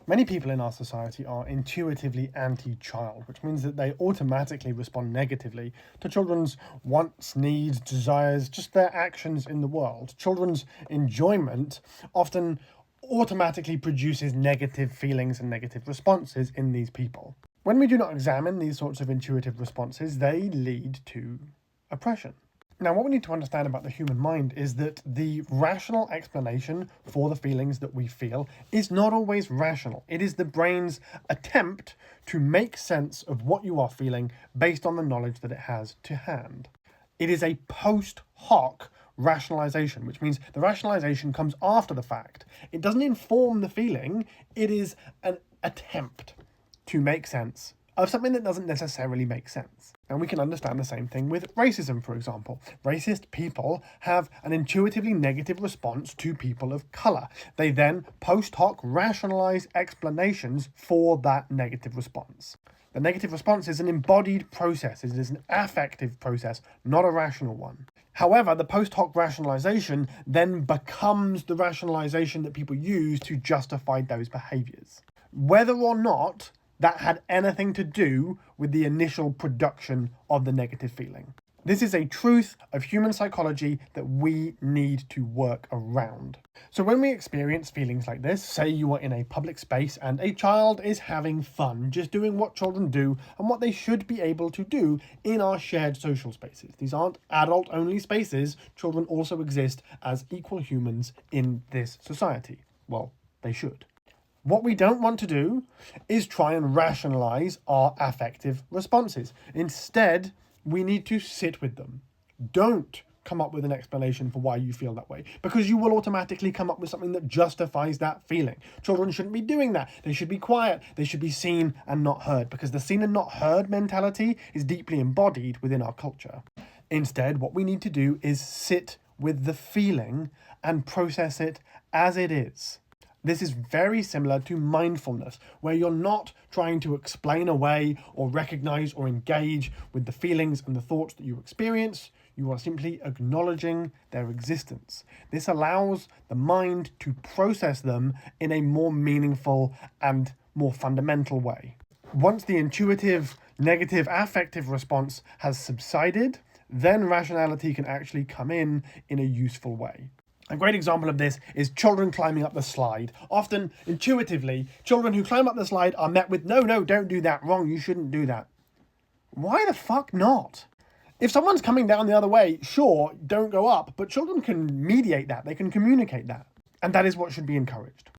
Many people in our society are intuitively anti-child, which means that they automatically respond negatively to children's wants, needs, desires, just their actions in the world. Children's enjoyment often automatically produces negative feelings and negative responses in these people. When we do not examine these sorts of intuitive responses, they lead to oppression. Now, what we need to understand about the human mind is that the rational explanation for the feelings that we feel is not always rational. It is the brain's attempt to make sense of what you are feeling based on the knowledge that it has to hand. It is a post hoc rationalization, which means the rationalization comes after the fact. It doesn't inform the feeling, it is an attempt to make sense of something that doesn't necessarily make sense. And we can understand the same thing with racism, for example. Racist people have an intuitively negative response to people of colour. They then post hoc rationalize explanations for that negative response. The negative response is an embodied process. It is an affective process, not a rational one. However, the post hoc rationalization then becomes the rationalization that people use to justify those behaviours, whether or not that had anything to do with the initial production of the negative feeling. This is a truth of human psychology that we need to work around. So when we experience feelings like this, say you are in a public space and a child is having fun, just doing what children do and what they should be able to do in our shared social spaces. These aren't adult-only spaces. Children also exist as equal humans in this society. Well, they should. What we don't want to do is try and rationalize our affective responses. Instead, we need to sit with them. Don't come up with an explanation for why you feel that way, because you will automatically come up with something that justifies that feeling. Children shouldn't be doing that. They should be quiet. They should be seen and not heard, because the seen and not heard mentality is deeply embodied within our culture. Instead, what we need to do is sit with the feeling and process it as it is. This is very similar to mindfulness, where you're not trying to explain away or recognize or engage with the feelings and the thoughts that you experience. You are simply acknowledging their existence. This allows the mind to process them in a more meaningful and more fundamental way. Once the intuitive, negative, affective response has subsided, then rationality can actually come in a useful way. A great example of this is children climbing up the slide. Often, intuitively, children who climb up the slide are met with, no, don't do that, wrong, you shouldn't do that. Why the fuck not? If someone's coming down the other way, sure, don't go up, but children can mediate that, they can communicate that. And that is what should be encouraged.